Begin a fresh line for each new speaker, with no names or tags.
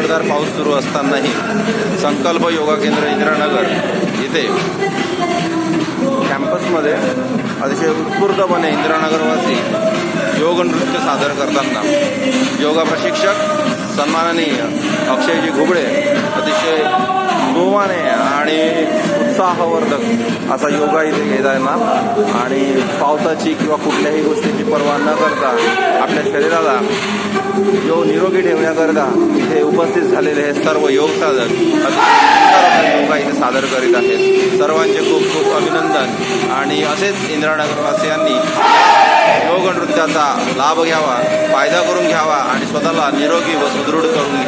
मुसळधार पाऊस सुरू असतानाही संकल्प योगा केंद्र इंदिरानगर इथे कॅम्पसमध्ये अतिशय उत्स्फूर्तपणे इंदिरानगरवासी योग नृत्य सादर करताना योगा प्रशिक्षक सन्माननीय अक्षयजी घुबडे अतिशय जोमाने आणि उत्साहवर्धक असा योगा इथे घेताना आणि पावसाची किंवा कुठल्याही गोष्टीची पर्वा न करता आपल्या शरीराला निरोगी ठेवण्याकरता इथे उपस्थित झालेले हे सर्व योग साधक अतिशय सुंदर असा योगा इथे सादर करीत आहेत. सर्वांचे खूप खूप अभिनंदन आणि असेच इंदिरानगरवासियांनी योग नृत्याचा लाभ घ्यावा, फायदा करून घ्यावा आणि स्वतःला निरोगी व सुदृढ करून